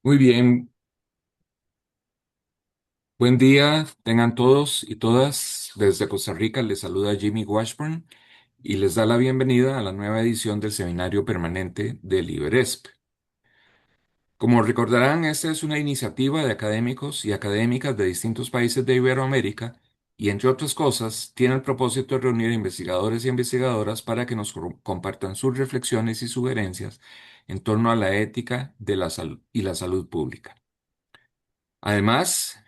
Muy bien, buen día, tengan todos y todas. Desde Costa Rica les saluda Jimmy Washburn y les da la bienvenida a la nueva edición del Seminario Permanente del IBERESP. Como recordarán, esta es una iniciativa de académicos y académicas de distintos países de Iberoamérica y, entre otras cosas, tiene el propósito de reunir a investigadores y investigadoras para que nos compartan sus reflexiones y sugerencias en torno a la ética de la salud y la salud pública. Además,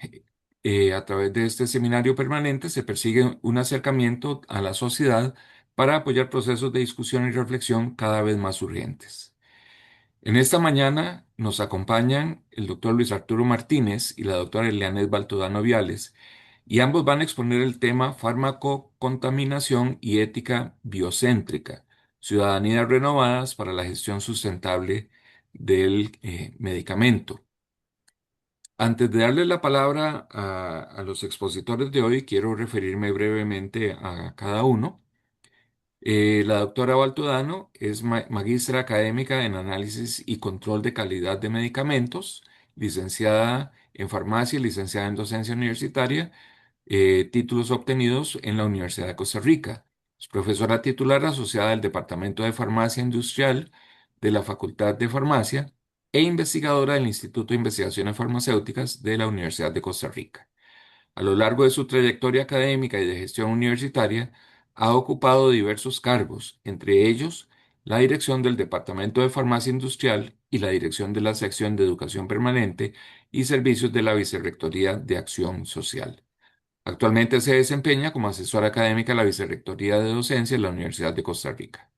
a través de este seminario permanente se persigue un acercamiento a la sociedad para apoyar procesos de discusión y reflexión cada vez más urgentes. En esta mañana nos acompañan el doctor Luis Arturo Martínez y la doctora Elianet Baltodano Viales, y ambos van a exponer el tema farmacocontaminación y ética biocéntrica, ciudadanías renovadas para la gestión sustentable del medicamento. Antes de darle la palabra a los expositores de hoy, quiero referirme brevemente a cada uno. La doctora Baltodano es magistra académica en análisis y control de calidad de medicamentos, licenciada en farmacia y licenciada en docencia universitaria, títulos obtenidos en la Universidad de Costa Rica. Es profesora titular asociada del Departamento de Farmacia Industrial de la Facultad de Farmacia e investigadora del Instituto de Investigaciones Farmacéuticas de la Universidad de Costa Rica. A lo largo de su trayectoria académica y de gestión universitaria, ha ocupado diversos cargos, entre ellos la dirección del Departamento de Farmacia Industrial y la dirección de la sección de Educación Permanente y Servicios de la Vicerrectoría de Acción Social. Actualmente se desempeña como asesora académica de la Vicerrectoría de Docencia de la Universidad de Costa Rica.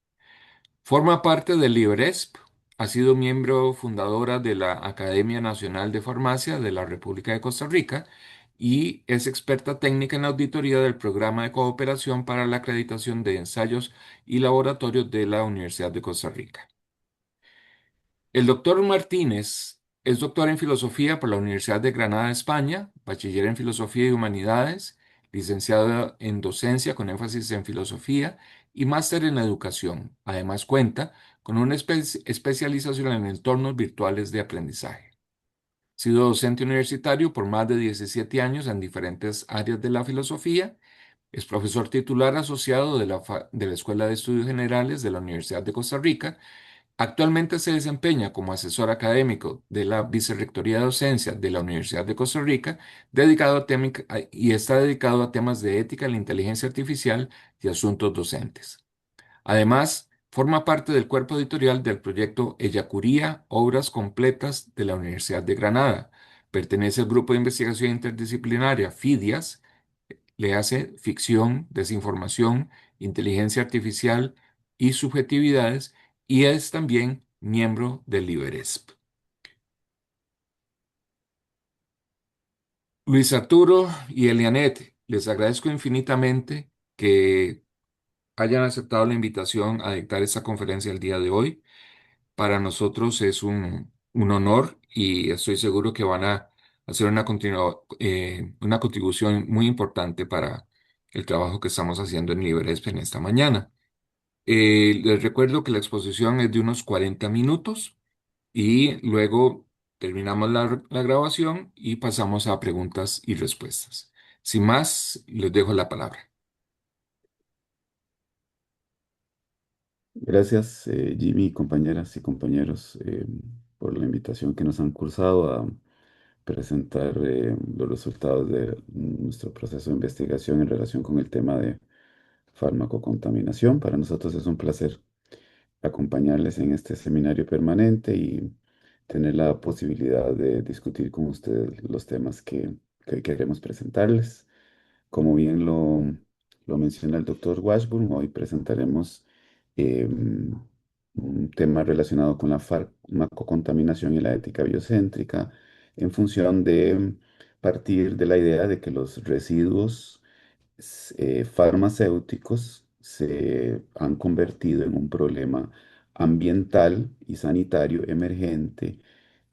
Forma parte del IBRESP, ha sido miembro fundadora de la Academia Nacional de Farmacia de la República de Costa Rica y es experta técnica en auditoría del Programa de Cooperación para la Acreditación de Ensayos y Laboratorios de la Universidad de Costa Rica. El doctor Martínez es doctor en filosofía por la Universidad de Granada, España, bachiller en filosofía y humanidades, licenciado en docencia con énfasis en filosofía y máster en educación. Además cuenta con una especialización en entornos virtuales de aprendizaje. Ha sido docente universitario por más de 17 años en diferentes áreas de la filosofía. Es profesor titular asociado de la Escuela de Estudios Generales de la Universidad de Costa Rica. Actualmente se desempeña como asesor académico de la Vicerrectoría de Docencia de la Universidad de Costa Rica, y está dedicado a temas de ética, la inteligencia artificial y asuntos docentes. Además, forma parte del cuerpo editorial del proyecto Ellacuría, Obras Completas de la Universidad de Granada. Pertenece al grupo de investigación interdisciplinaria FIDIAS, le hace ficción, desinformación, inteligencia artificial y subjetividades, y es también miembro del IBERESP. Luis Arturo y Elianet, les agradezco infinitamente que hayan aceptado la invitación a dictar esta conferencia el día de hoy. Para nosotros es un honor y estoy seguro que van a hacer una contribución muy importante para el trabajo que estamos haciendo en Liberesp en esta mañana. Les recuerdo que la exposición es de unos 40 minutos y luego terminamos la grabación y pasamos a preguntas y respuestas. Sin más, les dejo la palabra. Gracias, Jimmy, compañeras y compañeros, por la invitación que nos han cursado a presentar los resultados de nuestro proceso de investigación en relación con el tema de farmacocontaminación. Para nosotros es un placer acompañarles en este seminario permanente y tener la posibilidad de discutir con ustedes los temas que queremos presentarles. Como bien lo menciona el doctor Washburn, hoy presentaremos un tema relacionado con la farmacocontaminación y la ética biocéntrica en función de partir de la idea de que los residuos farmacéuticos se han convertido en un problema ambiental y sanitario emergente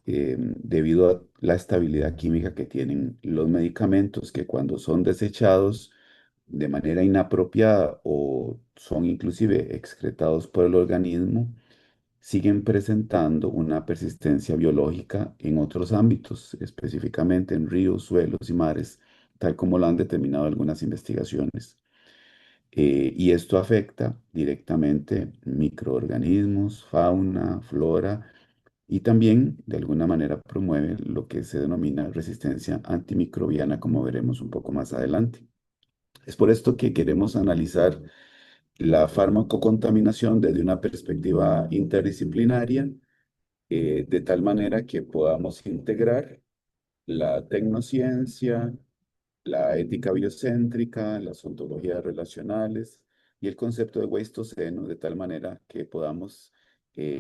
debido a la estabilidad química que tienen los medicamentos que cuando son desechados de manera inapropiada o son inclusive excretados por el organismo, siguen presentando una persistencia biológica en otros ámbitos, específicamente en ríos, suelos y mares, tal como lo han determinado algunas investigaciones. Y esto afecta directamente microorganismos, fauna, flora y también de alguna manera promueve lo que se denomina resistencia antimicrobiana, como veremos un poco más adelante. Es por esto que queremos analizar la farmacocontaminación desde una perspectiva interdisciplinaria, de tal manera que podamos integrar la tecnociencia, la ética biocéntrica, las ontologías relacionales y el concepto de Weistoceno, de tal manera que podamos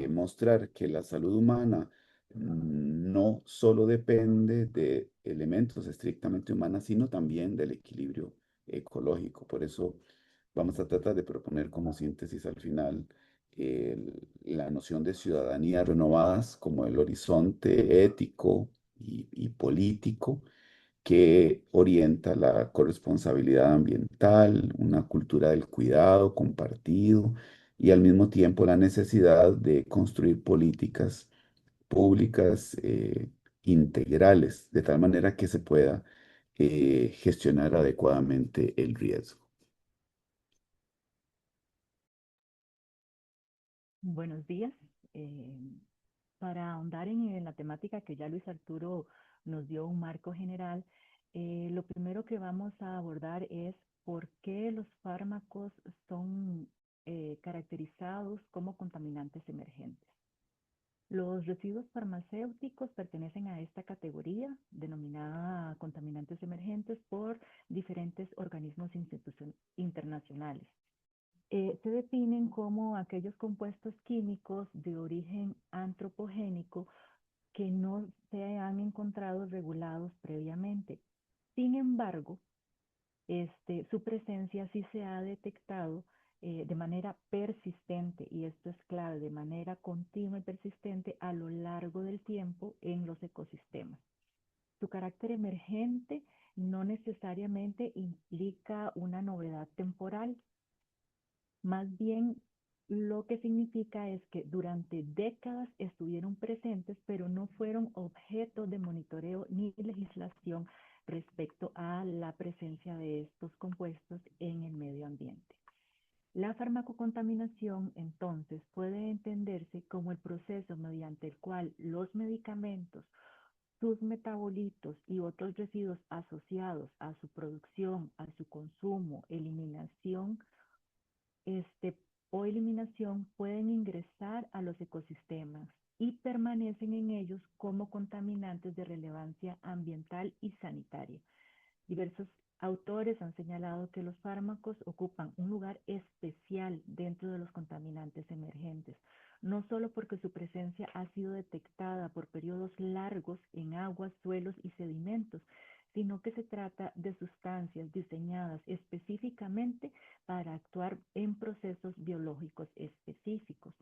mostrar que la salud humana no solo depende de elementos estrictamente humanos, sino también del equilibrio ecológico. Por eso vamos a tratar de proponer como síntesis al final la noción de ciudadanía renovadas como el horizonte ético y político que orienta la corresponsabilidad ambiental, una cultura del cuidado compartido y al mismo tiempo la necesidad de construir políticas públicas integrales, de tal manera que se pueda gestionar adecuadamente el riesgo. Buenos días. Eh, para ahondar en la temática que ya Luis Arturo nos dio un marco general, lo primero que vamos a abordar es por qué los fármacos son caracterizados como contaminantes emergentes. Los residuos farmacéuticos pertenecen a esta categoría, denominada contaminantes emergentes, por diferentes organismos internacionales. Se definen como aquellos compuestos químicos de origen antropogénico que no se han encontrado regulados previamente. Sin embargo, su presencia sí se ha detectado de manera persistente, y esto es clave, de manera continua y persistente a lo largo del tiempo en los ecosistemas. Su carácter emergente no necesariamente implica una novedad temporal. Más bien, lo que significa es que durante décadas estuvieron presentes, pero no fueron objeto de monitoreo ni legislación respecto a la presencia de estos compuestos en el medio ambiente. La farmacocontaminación, entonces, puede entenderse como el proceso mediante el cual los medicamentos, sus metabolitos y otros residuos asociados a su producción, a su consumo, eliminación, este, o eliminación pueden ingresar a los ecosistemas y permanecen en ellos como contaminantes de relevancia ambiental y sanitaria. Diversos autores han señalado que los fármacos ocupan un lugar especial dentro de los contaminantes emergentes, no solo porque su presencia ha sido detectada por periodos largos en aguas, suelos y sedimentos, sino que se trata de sustancias diseñadas específicamente para actuar en procesos biológicos específicos.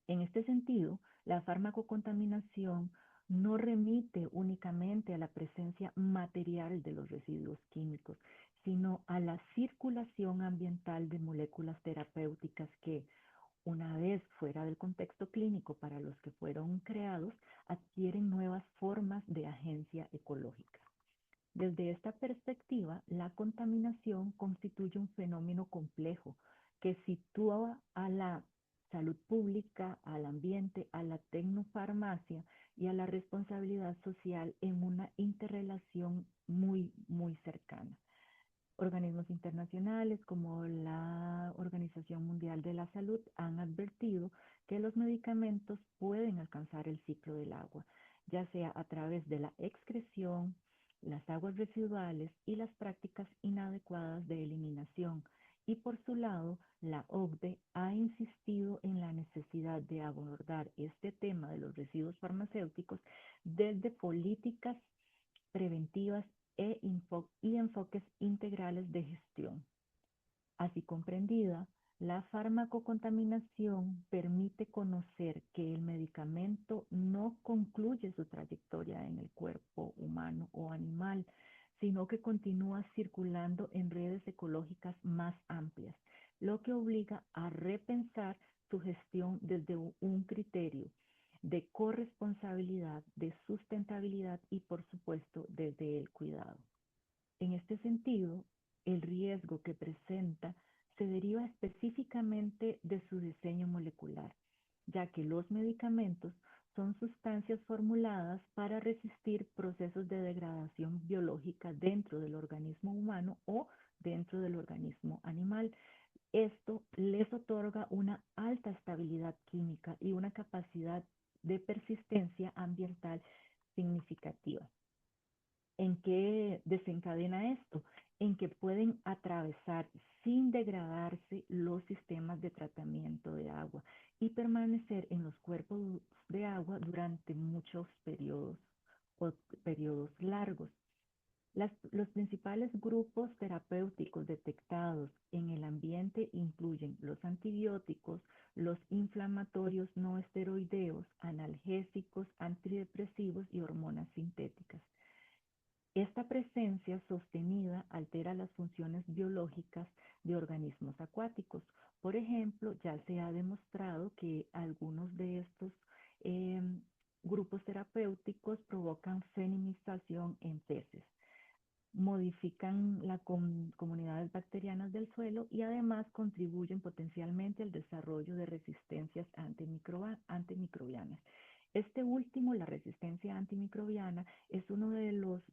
En este sentido, la farmacocontaminación no remite únicamente a la presencia material de los residuos químicos, sino a la circulación ambiental de moléculas terapéuticas que, una vez fuera del contexto clínico para los que fueron creados, adquieren nuevas formas de agencia ecológica. Desde esta perspectiva, la contaminación constituye un fenómeno complejo que sitúa a la salud pública, al ambiente, a la tecnofarmacia y a la responsabilidad social en una interrelación muy cercana. Organismos internacionales como la Organización Mundial de la Salud han advertido que los medicamentos pueden alcanzar el ciclo del agua, ya sea a través de la excreción, las aguas residuales y las prácticas inadecuadas de eliminación. Y por su lado, la OCDE ha insistido en la necesidad de abordar este tema de los residuos farmacéuticos desde políticas preventivas y enfoques integrales de gestión. Así comprendida, la farmacocontaminación permite conocer que el medicamento no concluye su trayectoria en el cuerpo humano o animal, sino que continúa circulando en redes ecológicas más amplias, lo que obliga a repensar su gestión desde un criterio de corresponsabilidad, de sustentabilidad y, por supuesto, desde el cuidado. En este sentido, el riesgo que presenta se deriva específicamente de su diseño molecular, ya que los medicamentos son sustancias formuladas para resistir procesos de degradación biológica dentro del organismo humano o dentro del organismo animal. Esto les otorga una alta estabilidad química y una capacidad de persistencia ambiental significativa. ¿En qué desencadena esto? En que pueden atravesar sin degradarse los sistemas de tratamiento de agua y permanecer en los cuerpos de agua durante muchos periodos o periodos largos. Los principales grupos terapéuticos detectados en el ambiente incluyen los antibióticos, los inflamatorios no esteroideos, analgésicos, antidepresivos y hormonas sintéticas. Esta presencia sostenida altera las funciones biológicas de organismos acuáticos. Por ejemplo, ya se ha demostrado que algunos de estos eh, grupos terapéuticos provocan feminización en peces, modifican las comunidades bacterianas del suelo y además contribuyen potencialmente al desarrollo de resistencias antimicrobianas. Este último, la resistencia antimicrobiana, es uno de los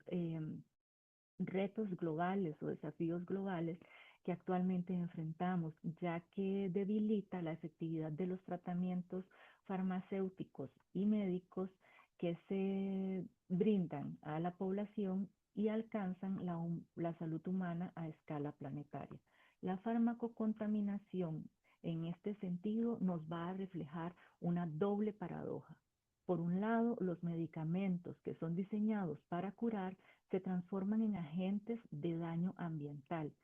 retos globales o desafíos globales que actualmente enfrentamos, ya que debilita la efectividad de los tratamientos farmacéuticos y médicos que se brindan a la población y alcanzan la salud humana a escala planetaria. La farmacocontaminación en este sentido nos va a reflejar una doble paradoja. Por un lado, los medicamentos que son diseñados para curar se transforman en agentes de daño ambiental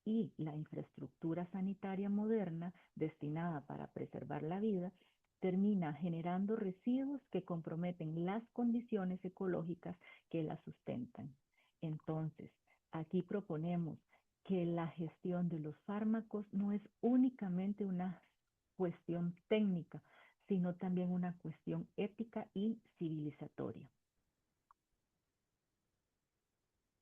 y la infraestructura sanitaria moderna destinada para preservar la vida termina generando residuos que comprometen las condiciones ecológicas que la sustentan. Entonces, aquí proponemos que la gestión de los fármacos no es únicamente una cuestión técnica, sino también una cuestión ética y civilizatoria.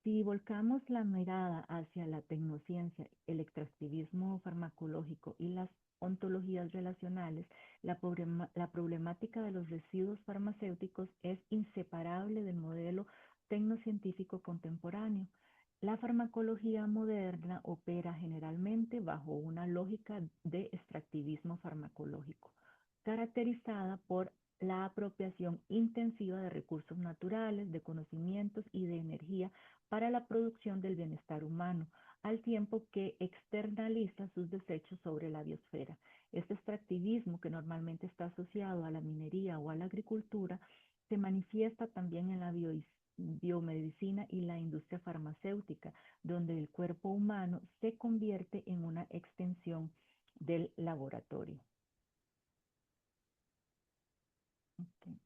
Si volcamos la mirada hacia la tecnociencia, el extractivismo farmacológico y las ontologías relacionales, la problemática de los residuos farmacéuticos es inseparable del modelo tecnocientífico contemporáneo. La farmacología moderna opera generalmente bajo una lógica de extractivismo farmacológico, caracterizada por la apropiación intensiva de recursos naturales, de conocimientos y de energía para la producción del bienestar humano, al tiempo que externaliza sus desechos sobre la biosfera. Este extractivismo, que normalmente está asociado a la minería o a la agricultura, se manifiesta también en la biomedicina y la industria farmacéutica, donde el cuerpo humano se convierte en una extensión del laboratorio. Okay.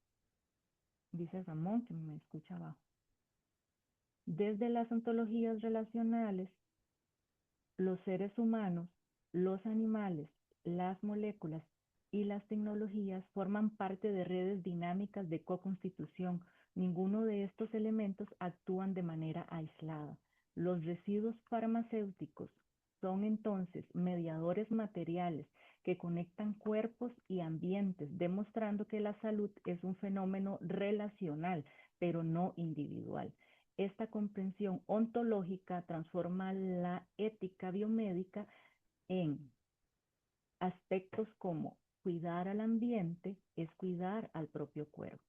Dice Ramón que me escucha abajo. Desde las ontologías relacionales, los seres humanos, los animales, las moléculas y las tecnologías forman parte de redes dinámicas de co-constitución. Ninguno de estos elementos actúan de manera aislada. Los residuos farmacéuticos son entonces mediadores materiales que conectan cuerpos y ambientes, demostrando que la salud es un fenómeno relacional, pero no individual. Esta comprensión ontológica transforma la ética biomédica en aspectos como cuidar al ambiente es cuidar al propio cuerpo.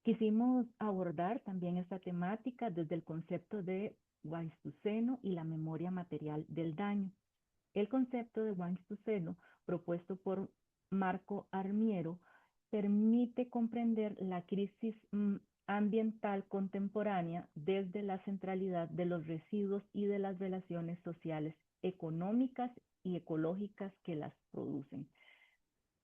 Quisimos abordar también esta temática desde el concepto de Weinstüzeno y la memoria material del daño. El concepto de Weinstüzeno, propuesto por Marco Armiero, permite comprender la crisis ambiental contemporánea desde la centralidad de los residuos y de las relaciones sociales, económicas y ecológicas que las producen.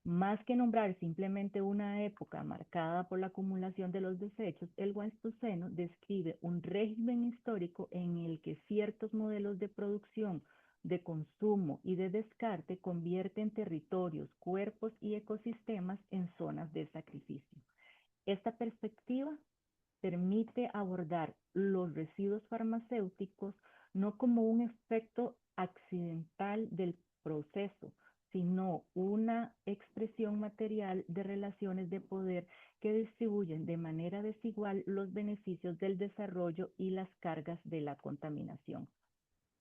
Más que nombrar simplemente una época marcada por la acumulación de los desechos, el Weinstüzeno describe un régimen histórico en el que ciertos modelos de producción de consumo y de descarte convierten territorios, cuerpos y ecosistemas en zonas de sacrificio. Esta perspectiva permite abordar los residuos farmacéuticos no como un efecto accidental del proceso, sino una expresión material de relaciones de poder que distribuyen de manera desigual los beneficios del desarrollo y las cargas de la contaminación.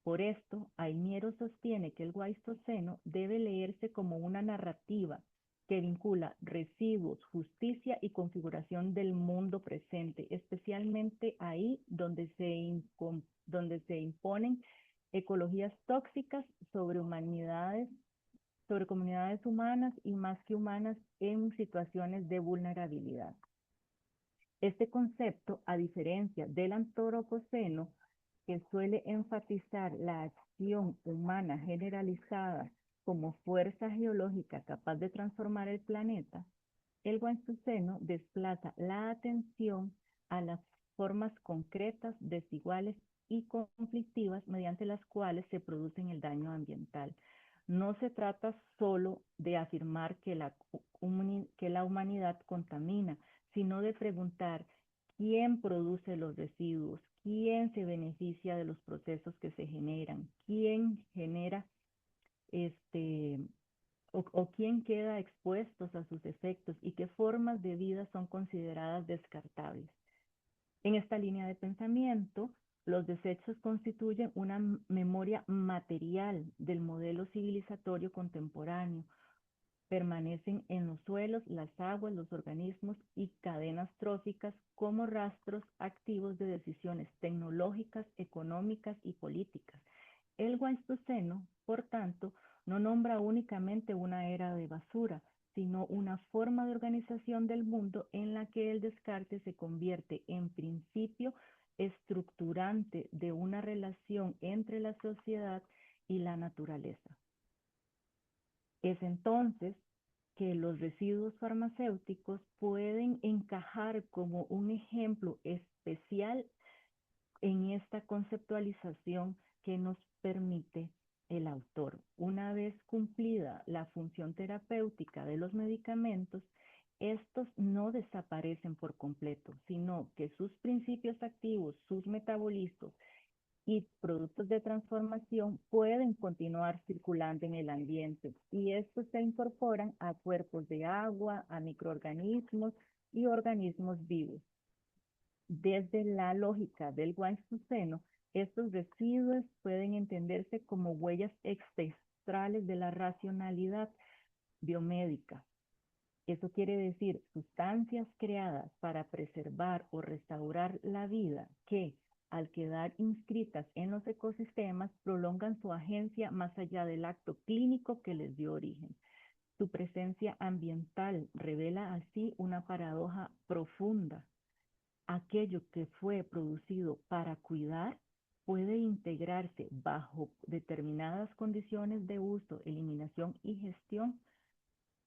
Por esto, Ainero sostiene que el Guaistoceno debe leerse como una narrativa que vincula residuos, justicia y configuración del mundo presente, especialmente ahí donde se imponen ecologías tóxicas sobre comunidades humanas y más que humanas en situaciones de vulnerabilidad. Este concepto, a diferencia del antropoceno, que suele enfatizar la acción humana generalizada como fuerza geológica capaz de transformar el planeta, el Guanchuceno desplaza la atención a las formas concretas, desiguales y conflictivas mediante las cuales se producen el daño ambiental. No se trata solo de afirmar que la humanidad contamina, sino de preguntar quién produce los residuos, quién se beneficia de los procesos que se generan, quién genera este, o quién queda expuestos a sus efectos y qué formas de vida son consideradas descartables. En esta línea de pensamiento, los desechos constituyen una memoria material del modelo civilizatorio contemporáneo. Permanecen en los suelos, las aguas, los organismos y cadenas tróficas como rastros activos de decisiones tecnológicas, económicas y políticas. El Guaistoceno, por tanto, no nombra únicamente una era de basura, sino una forma de organización del mundo en la que el descarte se convierte en principio estructurante de una relación entre la sociedad y la naturaleza. Es entonces que los residuos farmacéuticos pueden encajar como un ejemplo especial en esta conceptualización que nos permite el autor. Una vez cumplida la función terapéutica de los medicamentos, estos no desaparecen por completo, sino que sus principios activos, sus metabolismos y productos de transformación pueden continuar circulando en el ambiente y estos se incorporan a cuerpos de agua, a microorganismos y organismos vivos. Desde la lógica del Weinstein, estos residuos pueden entenderse como huellas extrastrales de la racionalidad biomédica. Eso quiere decir sustancias creadas para preservar o restaurar la vida que, al quedar inscritas en los ecosistemas, prolongan su agencia más allá del acto clínico que les dio origen. Su presencia ambiental revela así una paradoja profunda. Aquello que fue producido para cuidar puede integrarse bajo determinadas condiciones de uso, eliminación y gestión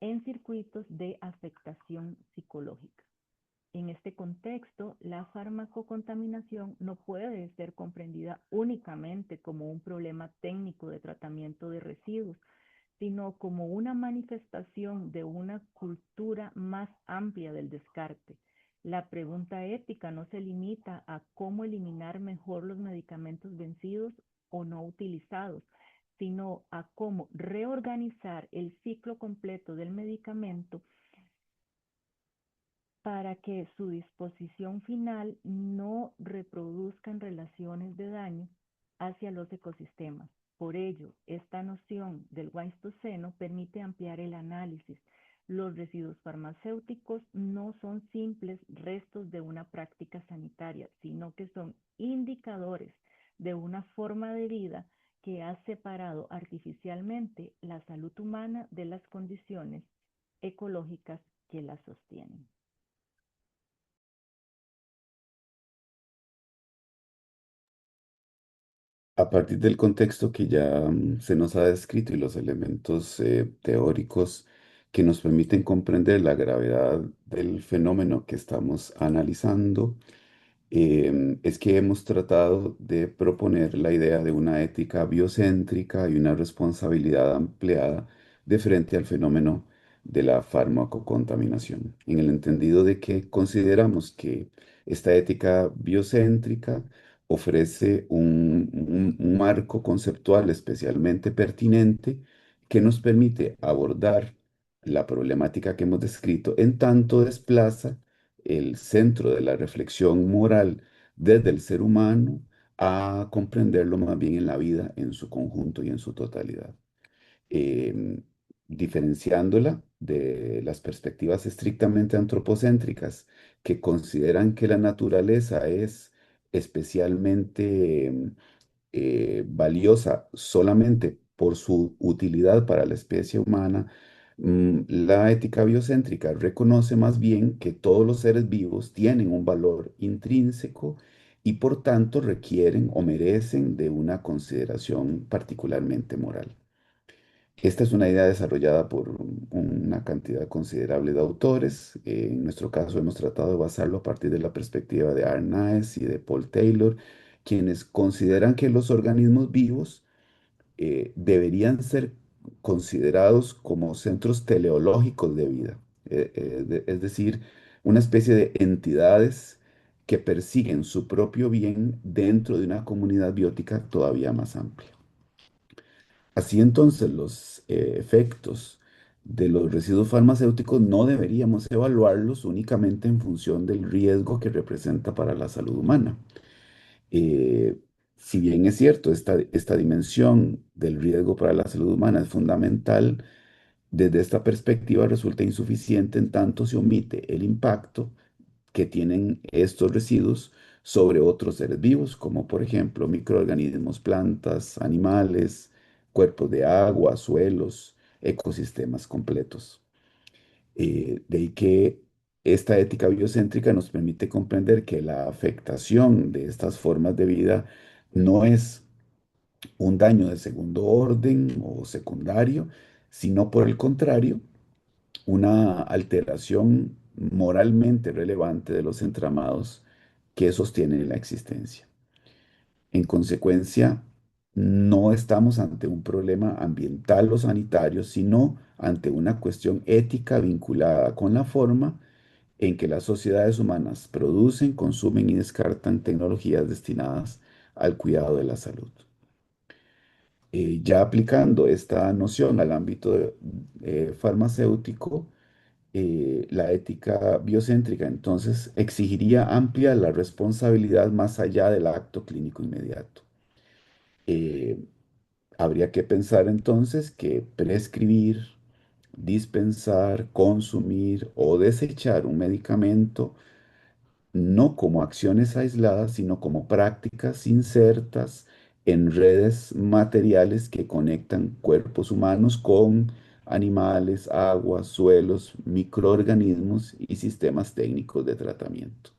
en circuitos de afectación psicológica. En este contexto, la farmacocontaminación no puede ser comprendida únicamente como un problema técnico de tratamiento de residuos, sino como una manifestación de una cultura más amplia del descarte. La pregunta ética no se limita a cómo eliminar mejor los medicamentos vencidos o no utilizados, sino a cómo reorganizar el ciclo completo del medicamento para que su disposición final no reproduzcan relaciones de daño hacia los ecosistemas. Por ello, esta noción del Weistoceno permite ampliar el análisis. Los residuos farmacéuticos no son simples restos de una práctica sanitaria, sino que son indicadores de una forma de vida que ha separado artificialmente la salud humana de las condiciones ecológicas que la sostienen. A partir del contexto que ya se nos ha descrito y los elementos teóricos que nos permiten comprender la gravedad del fenómeno que estamos analizando, Es que hemos tratado de proponer la idea de una ética biocéntrica y una responsabilidad ampliada de frente al fenómeno de la farmacocontaminación, en el entendido de que consideramos que esta ética biocéntrica ofrece un marco conceptual especialmente pertinente que nos permite abordar la problemática que hemos descrito, en tanto desplaza el centro de la reflexión moral desde el ser humano a comprenderlo más bien en la vida en su conjunto y en su totalidad. Em, Diferenciándola de las perspectivas estrictamente antropocéntricas que consideran que la naturaleza es especialmente valiosa solamente por su utilidad para la especie humana, la ética biocéntrica reconoce más bien que todos los seres vivos tienen un valor intrínseco y por tanto requieren o merecen de una consideración particularmente moral. Esta es una idea desarrollada por una cantidad considerable de autores. En nuestro caso hemos tratado de basarlo a partir de la perspectiva de Arnaez y de Paul Taylor, quienes consideran que los organismos vivos deberían ser considerados como centros teleológicos de vida, es decir, una especie de entidades que persiguen su propio bien dentro de una comunidad biótica todavía más amplia. Así entonces, los efectos de los residuos farmacéuticos no deberíamos evaluarlos únicamente en función del riesgo que representa para la salud humana. Eh, si bien es cierto, esta dimensión del riesgo para la salud humana es fundamental, desde esta perspectiva resulta insuficiente en tanto se omite el impacto que tienen estos residuos sobre otros seres vivos, como por ejemplo microorganismos, plantas, animales, cuerpos de agua, suelos, ecosistemas completos. De ahí que esta ética biocéntrica nos permite comprender que la afectación de estas formas de vida no es un daño de segundo orden o secundario, sino por el contrario, una alteración moralmente relevante de los entramados que sostienen la existencia. En consecuencia, no estamos ante un problema ambiental o sanitario, sino ante una cuestión ética vinculada con la forma en que las sociedades humanas producen, consumen y descartan tecnologías destinadas al cuidado de la salud. Ya aplicando esta noción al ámbito farmacéutico, la ética biocéntrica entonces exigiría ampliar la responsabilidad más allá del acto clínico inmediato. Eh, Habría que pensar entonces que prescribir, dispensar, consumir o desechar un medicamento no como acciones aisladas, sino como prácticas insertas en redes materiales que conectan cuerpos humanos con animales, aguas, suelos, microorganismos y sistemas técnicos de tratamiento.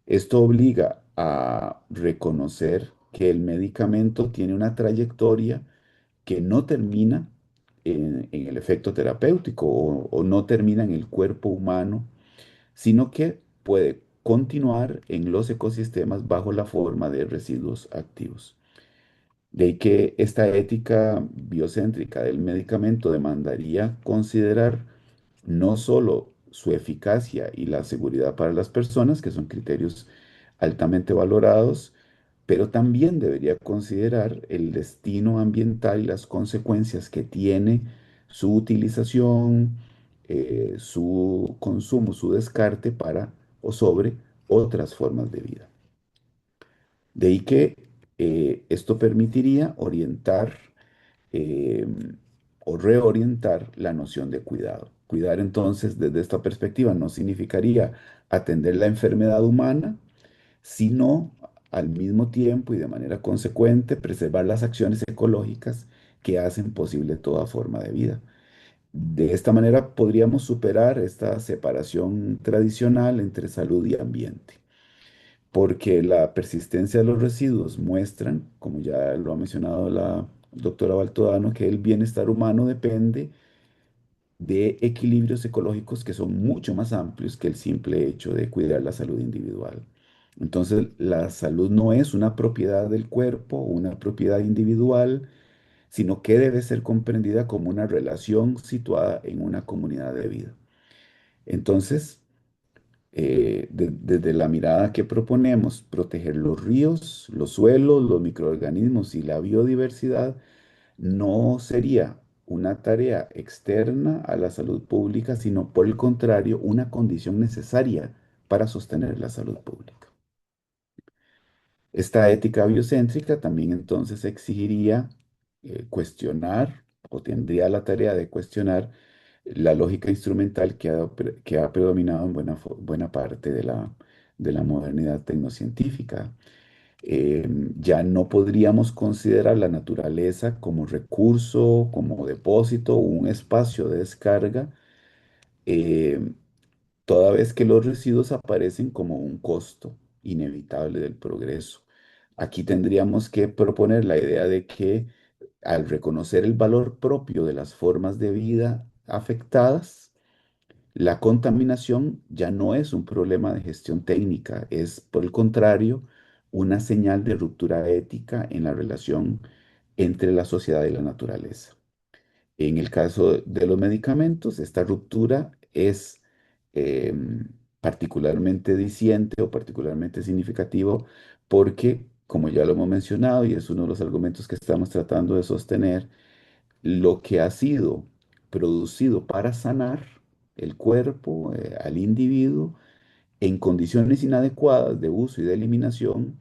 Esto obliga a reconocer que el medicamento tiene una trayectoria que no termina en el efecto terapéutico o no termina en el cuerpo humano, sino que puede continuar en los ecosistemas bajo la forma de residuos activos. De ahí que esta ética biocéntrica del medicamento demandaría considerar no solo su eficacia y la seguridad para las personas, que son criterios altamente valorados, pero también debería considerar el destino ambiental y las consecuencias que tiene su utilización, su consumo, su descarte para o sobre otras formas de vida. De ahí que esto permitiría orientar eh, o reorientar la noción de cuidado. Cuidar entonces desde esta perspectiva no significaría atender la enfermedad humana, sino al mismo tiempo y de manera consecuente preservar las acciones ecológicas que hacen posible toda forma de vida. De esta manera podríamos superar esta separación tradicional entre salud y ambiente, porque la persistencia de los residuos muestran, como ya lo ha mencionado la doctora Baltodano, que el bienestar humano depende de equilibrios ecológicos que son mucho más amplios que el simple hecho de cuidar la salud individual. Entonces, la salud no es una propiedad del cuerpo, una propiedad individual, sino que debe ser comprendida como una relación situada en una comunidad de vida. Entonces, desde la mirada que proponemos, proteger los ríos, los suelos, los microorganismos y la biodiversidad no sería una tarea externa a la salud pública, sino por el contrario, una condición necesaria para sostener la salud pública. Esta ética biocéntrica también entonces exigiría cuestionar o tendría la tarea de cuestionar la lógica instrumental que ha predominado en buena parte de la modernidad tecnocientífica. Ya no podríamos considerar la naturaleza como recurso, como depósito o un espacio de descarga, eh, toda vez que los residuos aparecen como un costo inevitable del progreso. Aquí tendríamos que proponer la idea de que al reconocer el valor propio de las formas de vida afectadas, la contaminación ya no es un problema de gestión técnica, es por el contrario una señal de ruptura ética en la relación entre la sociedad y la naturaleza. En el caso de los medicamentos, esta ruptura es eh, particularmente diciente o particularmente significativo porque, como ya lo hemos mencionado y es uno de los argumentos que estamos tratando de sostener, lo que ha sido producido para sanar el cuerpo, al individuo, en condiciones inadecuadas de uso y de eliminación,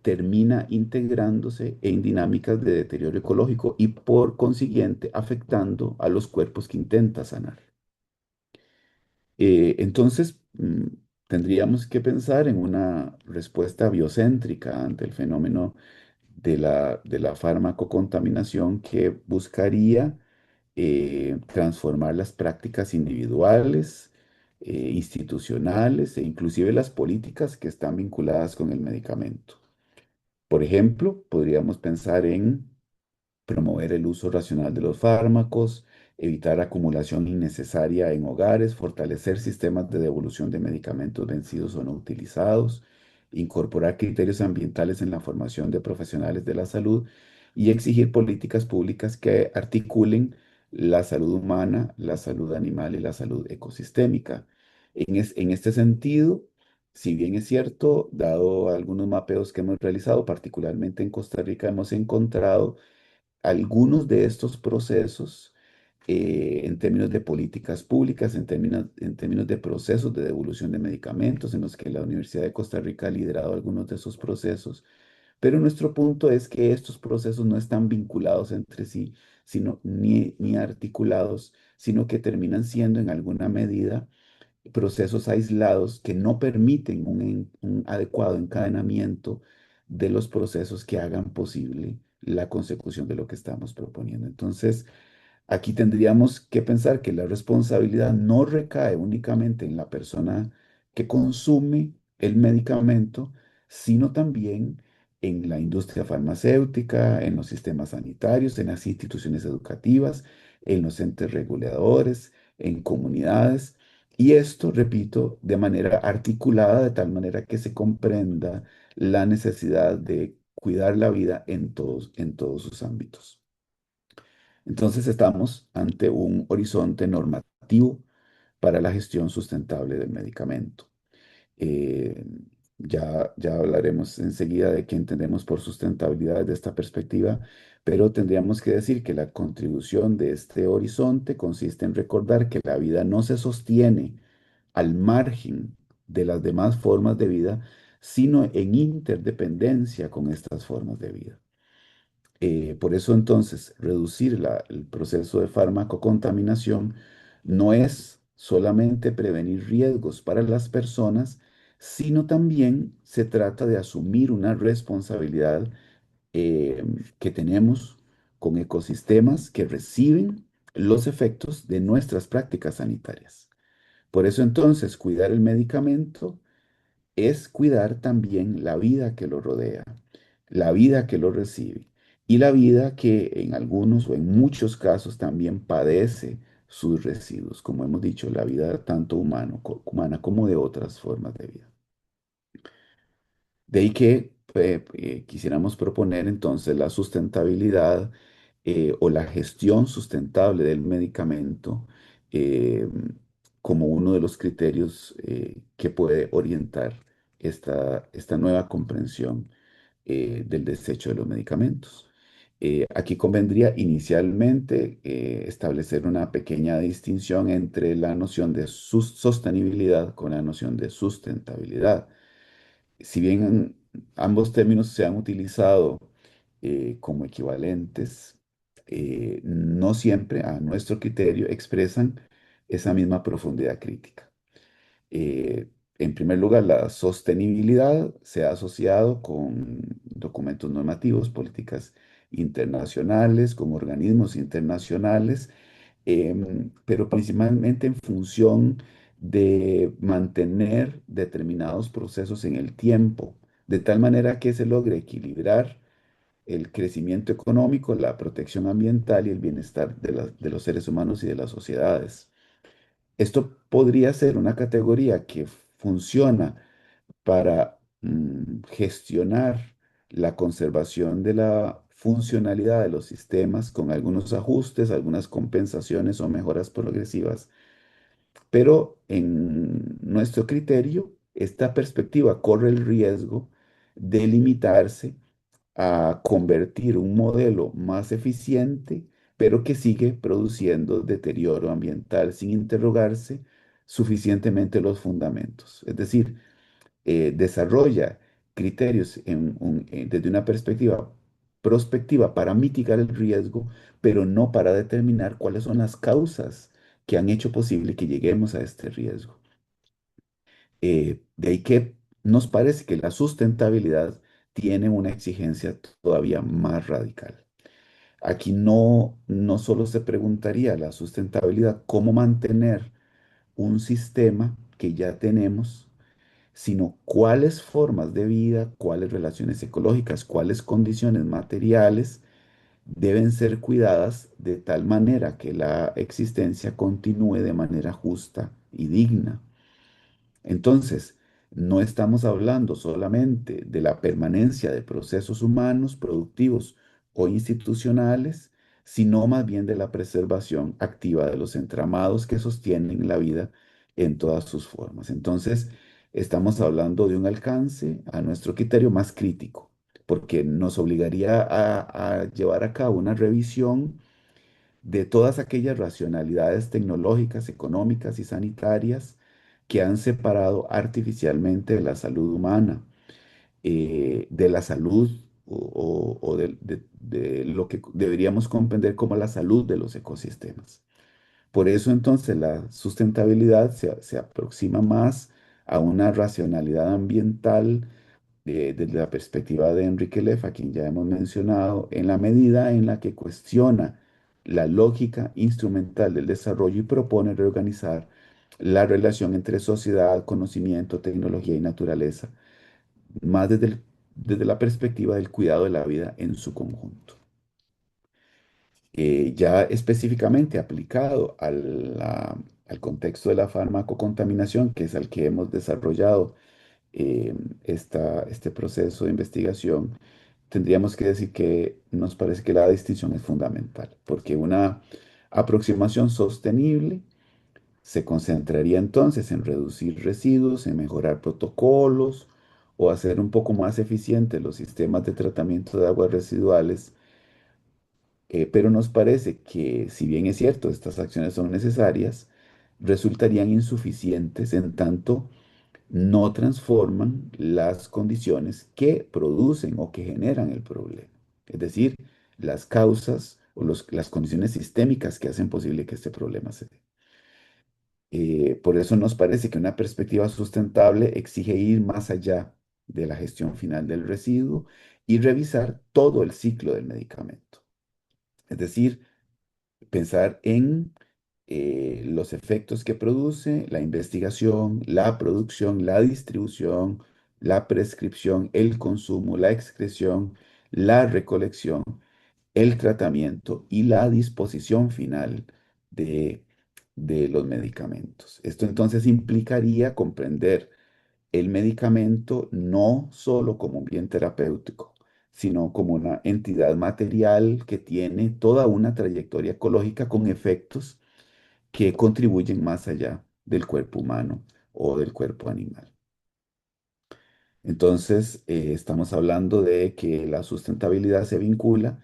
termina integrándose en dinámicas de deterioro ecológico y por consiguiente afectando a los cuerpos que intenta sanar. Entonces, tendríamos que pensar en una respuesta biocéntrica ante el fenómeno de la farmacocontaminación que buscaría transformar las prácticas individuales, institucionales e inclusive las políticas que están vinculadas con el medicamento. Por ejemplo, podríamos pensar en promover el uso racional de los fármacos, evitar acumulación innecesaria en hogares, fortalecer sistemas de devolución de medicamentos vencidos o no utilizados, incorporar criterios ambientales en la formación de profesionales de la salud y exigir políticas públicas que articulen la salud humana, la salud animal y la salud ecosistémica. En este sentido, si bien es cierto, dado algunos mapeos que hemos realizado, particularmente en Costa Rica, hemos encontrado algunos de estos procesos en términos de políticas públicas, en términos de procesos de devolución de medicamentos, en los que la Universidad de Costa Rica ha liderado algunos de esos procesos. Pero nuestro punto es que estos procesos no están vinculados entre sí, ni articulados, sino que terminan siendo en alguna medida procesos aislados que no permiten un adecuado encadenamiento de los procesos que hagan posible la consecución de lo que estamos proponiendo. Entonces, aquí tendríamos que pensar que la responsabilidad no recae únicamente en la persona que consume el medicamento, sino también en la industria farmacéutica, en los sistemas sanitarios, en las instituciones educativas, en los entes reguladores, en comunidades. Y esto, repito, de manera articulada, de tal manera que se comprenda la necesidad de cuidar la vida en todos sus ámbitos. Entonces estamos ante un horizonte normativo para la gestión sustentable del medicamento. Eh, ya hablaremos enseguida de qué entendemos por sustentabilidad de esta perspectiva, pero tendríamos que decir que la contribución de este horizonte consiste en recordar que la vida no se sostiene al margen de las demás formas de vida, sino en interdependencia con estas formas de vida. Por eso entonces reducir el proceso de farmacocontaminación no es solamente prevenir riesgos para las personas, sino también se trata de asumir una responsabilidad eh, que tenemos con ecosistemas que reciben los efectos de nuestras prácticas sanitarias. Por eso entonces cuidar el medicamento es cuidar también la vida que lo rodea, la vida que lo recibe y la vida que en algunos o en muchos casos también padece sus residuos, como hemos dicho, la vida tanto humana como de otras formas de vida. De ahí que quisiéramos proponer entonces la sustentabilidad o la gestión sustentable del medicamento eh, como uno de los criterios que puede orientar esta nueva comprensión del desecho de los medicamentos. Aquí convendría inicialmente establecer una pequeña distinción entre la noción de sostenibilidad con la noción de sustentabilidad. Si bien ambos términos se han utilizado como equivalentes, no siempre, a nuestro criterio, expresan esa misma profundidad crítica. Eh, en primer lugar, la sostenibilidad se ha asociado con documentos normativos, políticas internacionales, con organismos internacionales, pero principalmente en función de mantener determinados procesos en el tiempo, de tal manera que se logre equilibrar el crecimiento económico, la protección ambiental y el bienestar de los seres humanos y de las sociedades. Esto podría ser una categoría que funciona para gestionar la conservación de la funcionalidad de los sistemas con algunos ajustes, algunas compensaciones o mejoras progresivas. Pero en nuestro criterio, esta perspectiva corre el riesgo de limitarse a convertir un modelo más eficiente, pero que sigue produciendo deterioro ambiental sin interrogarse suficientemente los fundamentos. Es decir, desarrolla criterios desde una perspectiva prospectiva para mitigar el riesgo, pero no para determinar cuáles son las causas que han hecho posible que lleguemos a este riesgo. De ahí que nos parece que la sustentabilidad tiene una exigencia todavía más radical. Aquí no solo se preguntaría la sustentabilidad, cómo mantener un sistema que ya tenemos, sino cuáles formas de vida, cuáles relaciones ecológicas, cuáles condiciones materiales deben ser cuidadas de tal manera que la existencia continúe de manera justa y digna. Entonces, no estamos hablando solamente de la permanencia de procesos humanos, productivos o institucionales, sino más bien de la preservación activa de los entramados que sostienen la vida en todas sus formas. Entonces, estamos hablando de un alcance a nuestro criterio más crítico, porque nos obligaría a llevar a cabo una revisión de todas aquellas racionalidades tecnológicas, económicas y sanitarias que han separado artificialmente la salud humana, de la salud o de lo que deberíamos comprender como la salud de los ecosistemas. Por eso entonces la sustentabilidad se aproxima más a una racionalidad ambiental desde la perspectiva de Enrique Leff, a quien ya hemos mencionado, en la medida en la que cuestiona la lógica instrumental del desarrollo y propone reorganizar la relación entre sociedad, conocimiento, tecnología y naturaleza, más desde la perspectiva del cuidado de la vida en su conjunto. Ya específicamente aplicado al contexto de la farmacocontaminación, que es al que hemos desarrollado este proceso de investigación, tendríamos que decir que nos parece que la distinción es fundamental, porque una aproximación sostenible se concentraría entonces en reducir residuos, en mejorar protocolos o hacer un poco más eficientes los sistemas de tratamiento de aguas residuales, pero nos parece que, si bien es cierto, estas acciones son necesarias, resultarían insuficientes en tanto no transforman las condiciones que producen o que generan el problema. Es decir, las causas o las condiciones sistémicas que hacen posible que este problema se dé. Por eso nos parece que una perspectiva sustentable exige ir más allá de la gestión final del residuo y revisar todo el ciclo del medicamento. Es decir, pensar en los efectos que produce la investigación, la producción, la distribución, la prescripción, el consumo, la excreción, la recolección, el tratamiento y la disposición final de, de los medicamentos. Esto entonces implicaría comprender el medicamento no solo como un bien terapéutico, sino como una entidad material que tiene toda una trayectoria ecológica con efectos que contribuyen más allá del cuerpo humano o del cuerpo animal. Entonces, estamos hablando de que la sustentabilidad se vincula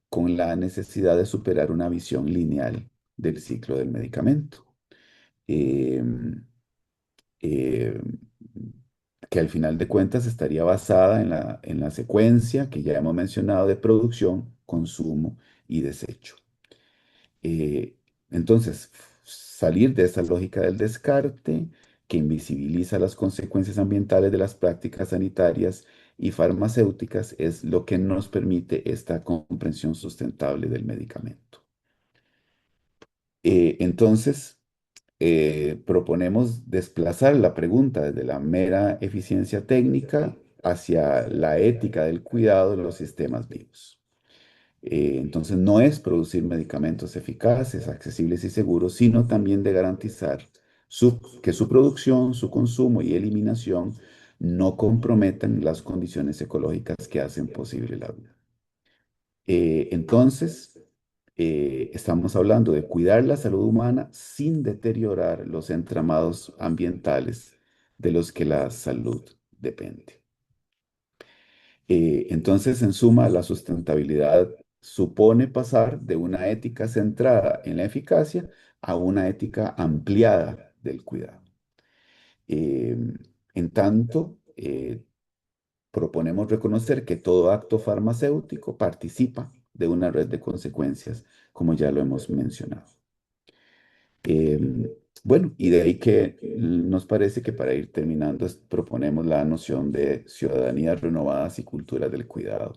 con la necesidad de superar una visión lineal del ciclo del medicamento. Em, eh, que al final de cuentas estaría basada en la secuencia que ya hemos mencionado de producción, consumo y desecho. Eh, entonces, salir de esa lógica del descarte que invisibiliza las consecuencias ambientales de las prácticas sanitarias y farmacéuticas es lo que nos permite esta comprensión sustentable del medicamento. Entonces, proponemos desplazar la pregunta desde la mera eficiencia técnica hacia la ética del cuidado de los sistemas vivos. Entonces, no es producir medicamentos eficaces, accesibles y seguros, sino también de garantizar que su producción, su consumo y eliminación no comprometan las condiciones ecológicas que hacen posible la vida. Entonces, estamos hablando de cuidar la salud humana sin deteriorar los entramados ambientales de los que la salud depende. Entonces, en suma, la sustentabilidad supone pasar de una ética centrada en la eficacia a una ética ampliada del cuidado. Eh, en tanto, proponemos reconocer que todo acto farmacéutico participa de una red de consecuencias, como ya lo hemos mencionado. Eh, bueno, y de ahí que nos parece que para ir terminando proponemos la noción de ciudadanías renovadas y culturas del cuidado.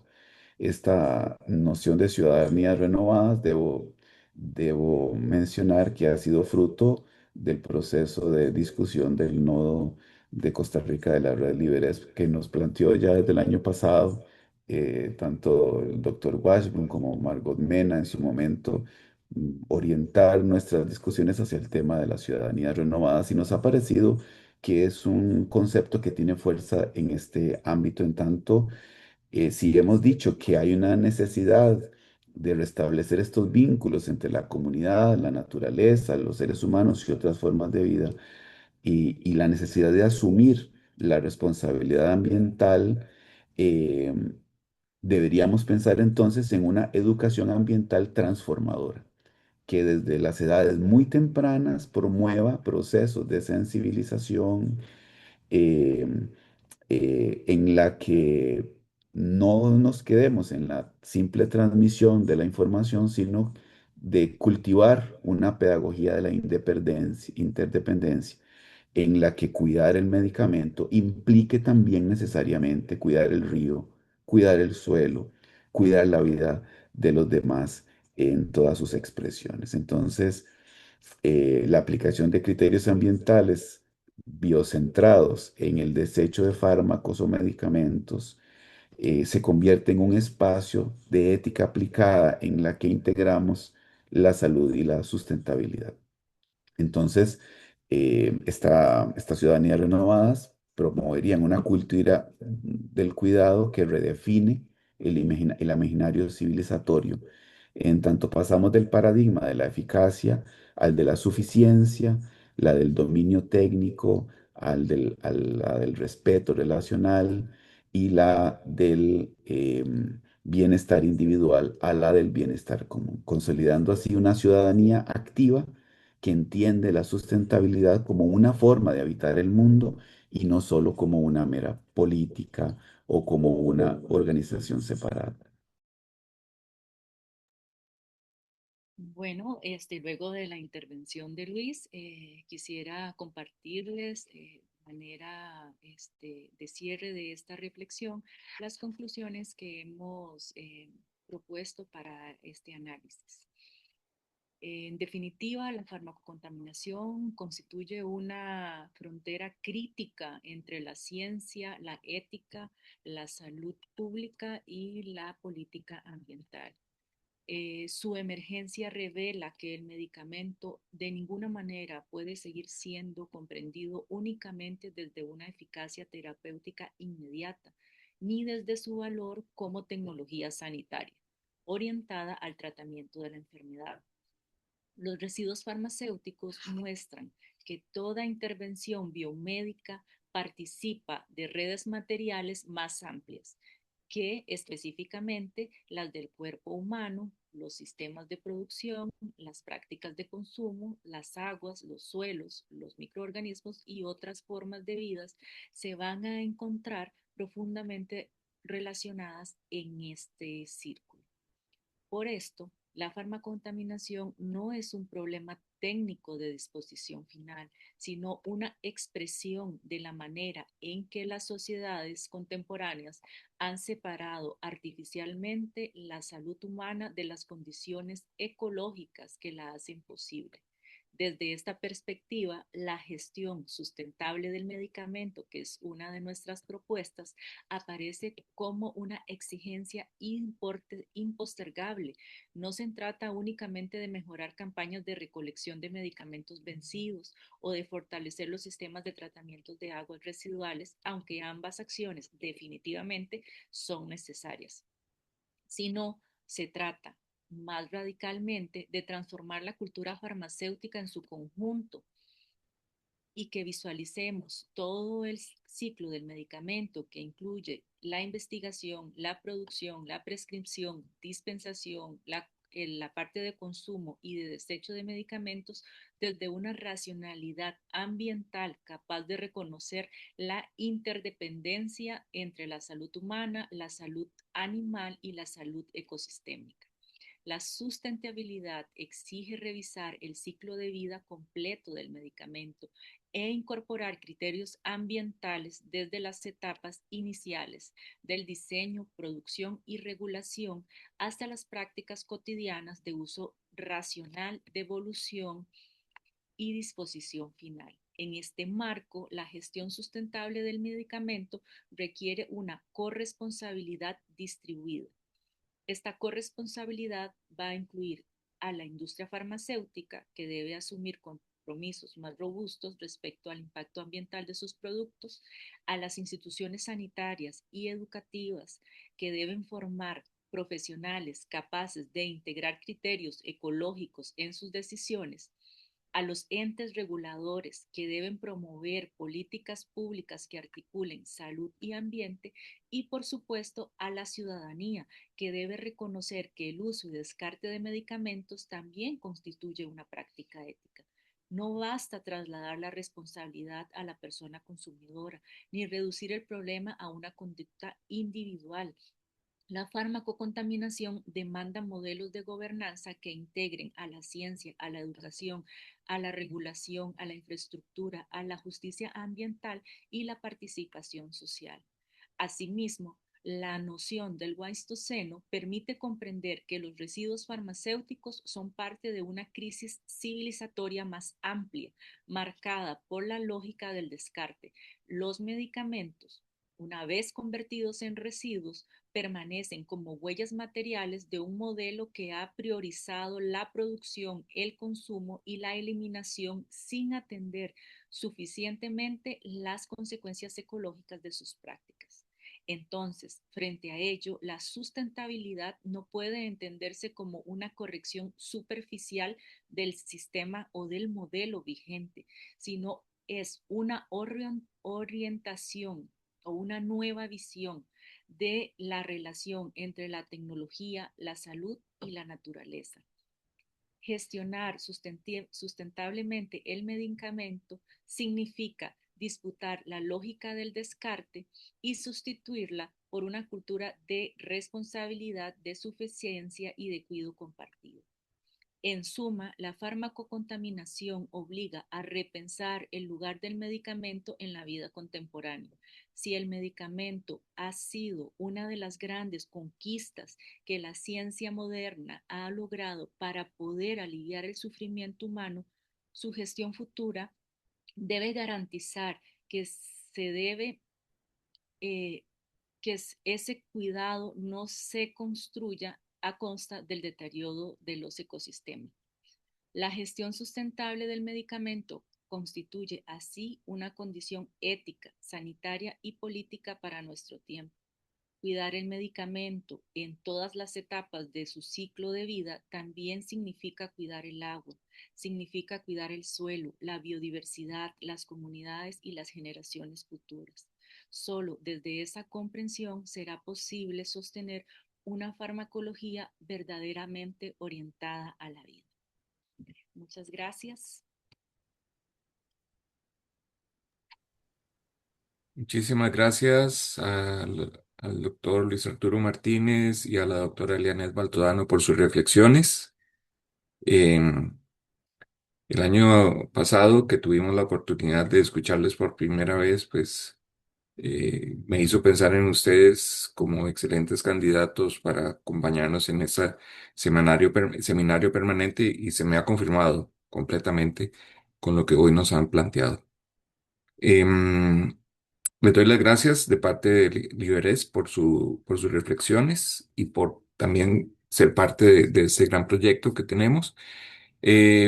Esta noción de ciudadanías renovadas debo mencionar que ha sido fruto del proceso de discusión del nodo de Costa Rica de la Red Liberes que nos planteó ya desde el año pasado, tanto el doctor Washburn como Margot Mena en su momento, orientar nuestras discusiones hacia el tema de las ciudadanías renovadas y nos ha parecido que es un concepto que tiene fuerza en este ámbito en tanto si hemos dicho que hay una necesidad de restablecer estos vínculos entre la comunidad, la naturaleza, los seres humanos y otras formas de vida, y la necesidad de asumir la responsabilidad ambiental, eh, deberíamos pensar entonces en una educación ambiental transformadora, que desde las edades muy tempranas promueva procesos de sensibilización, eh, en la que no nos quedemos en la simple transmisión de la información, sino de cultivar una pedagogía de la interdependencia, en la que cuidar el medicamento implique también necesariamente cuidar el río, cuidar el suelo, cuidar la vida de los demás en todas sus expresiones. Entonces, la aplicación de criterios ambientales biocentrados en el desecho de fármacos o medicamentos se convierte en un espacio de ética aplicada en la que integramos la salud y la sustentabilidad. Entonces, estas ciudadanías renovadas promoverían una cultura del cuidado que redefine el imaginario civilizatorio. En tanto pasamos del paradigma de la eficacia al de la suficiencia, la del dominio técnico, la del respeto relacional y la del bienestar individual a la del bienestar común, consolidando así una ciudadanía activa que entiende la sustentabilidad como una forma de habitar el mundo y no solo como una mera política o como una organización separada. Bueno, luego de la intervención de Luis, quisiera compartirles de manera de cierre de esta reflexión las conclusiones que hemos propuesto para este análisis. En definitiva, la farmacocontaminación constituye una frontera crítica entre la ciencia, la ética, la salud pública y la política ambiental. Su emergencia revela que el medicamento de ninguna manera puede seguir siendo comprendido únicamente desde una eficacia terapéutica inmediata, ni desde su valor como tecnología sanitaria, orientada al tratamiento de la enfermedad. Los residuos farmacéuticos muestran que toda intervención biomédica participa de redes materiales más amplias que específicamente las del cuerpo humano, los sistemas de producción, las prácticas de consumo, las aguas, los suelos, los microorganismos y otras formas de vidas se van a encontrar profundamente relacionadas en este círculo. Por esto, la farmacontaminación no es un problema técnico de disposición final, sino una expresión de la manera en que las sociedades contemporáneas han separado artificialmente la salud humana de las condiciones ecológicas que la hacen posible. Desde esta perspectiva, la gestión sustentable del medicamento, que es una de nuestras propuestas, aparece como una exigencia impostergable. No se trata únicamente de mejorar campañas de recolección de medicamentos vencidos o de fortalecer los sistemas de tratamiento de aguas residuales, aunque ambas acciones definitivamente son necesarias, sino se trata más radicalmente de transformar la cultura farmacéutica en su conjunto y que visualicemos todo el ciclo del medicamento que incluye la investigación, la producción, la prescripción, dispensación, la parte de consumo y de desecho de medicamentos desde una racionalidad ambiental capaz de reconocer la interdependencia entre la salud humana, la salud animal y la salud ecosistémica. La sustentabilidad exige revisar el ciclo de vida completo del medicamento e incorporar criterios ambientales desde las etapas iniciales del diseño, producción y regulación hasta las prácticas cotidianas de uso racional, devolución y disposición final. En este marco, la gestión sustentable del medicamento requiere una corresponsabilidad distribuida. Esta corresponsabilidad va a incluir a la industria farmacéutica, que debe asumir compromisos más robustos respecto al impacto ambiental de sus productos, a las instituciones sanitarias y educativas, que deben formar profesionales capaces de integrar criterios ecológicos en sus decisiones, a los entes reguladores que deben promover políticas públicas que articulen salud y ambiente y, por supuesto, a la ciudadanía que debe reconocer que el uso y descarte de medicamentos también constituye una práctica ética. No basta trasladar la responsabilidad a la persona consumidora ni reducir el problema a una conducta individual. La farmacocontaminación demanda modelos de gobernanza que integren a la ciencia, a la educación, a la regulación, a la infraestructura, a la justicia ambiental y la participación social. Asimismo, la noción del Pleistoceno permite comprender que los residuos farmacéuticos son parte de una crisis civilizatoria más amplia, marcada por la lógica del descarte. Los medicamentos, una vez convertidos en residuos, permanecen como huellas materiales de un modelo que ha priorizado la producción, el consumo y la eliminación sin atender suficientemente las consecuencias ecológicas de sus prácticas. Entonces, frente a ello, la sustentabilidad no puede entenderse como una corrección superficial del sistema o del modelo vigente, sino es una orientación o una nueva visión de la relación entre la tecnología, la salud y la naturaleza. Gestionar sustentablemente el medicamento significa disputar la lógica del descarte y sustituirla por una cultura de responsabilidad, de suficiencia y de cuidado compartido. En suma, la farmacocontaminación obliga a repensar el lugar del medicamento en la vida contemporánea. Si el medicamento ha sido una de las grandes conquistas que la ciencia moderna ha logrado para poder aliviar el sufrimiento humano, su gestión futura debe garantizar que se debe que ese cuidado no se construya a costa del deterioro de los ecosistemas. La gestión sustentable del medicamento constituye así una condición ética, sanitaria y política para nuestro tiempo. Cuidar el medicamento en todas las etapas de su ciclo de vida también significa cuidar el agua, significa cuidar el suelo, la biodiversidad, las comunidades y las generaciones futuras. Solo desde esa comprensión será posible sostener una farmacología verdaderamente orientada a la vida. Muchas gracias. Muchísimas gracias al doctor Luis Arturo Martínez y a la doctora Elianet Baltodano por sus reflexiones. Em, el año pasado que tuvimos la oportunidad de escucharles por primera vez, pues me hizo pensar en ustedes como excelentes candidatos para acompañarnos en ese seminario permanente y se me ha confirmado completamente con lo que hoy nos han planteado. Em, Les doy las gracias de parte de Liberés por sus reflexiones y por también ser parte de este gran proyecto que tenemos.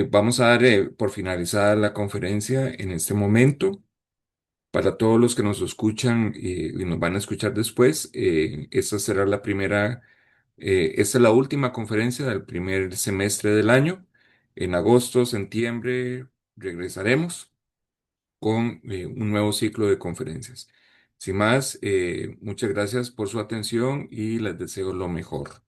Vamos a dar por finalizada la conferencia en este momento. Para todos los que nos escuchan y nos van a escuchar después, esta será la primera, esta es la última conferencia del primer semestre del año. En agosto, septiembre, regresaremos con un nuevo ciclo de conferencias. Sin más, muchas gracias por su atención y les deseo lo mejor.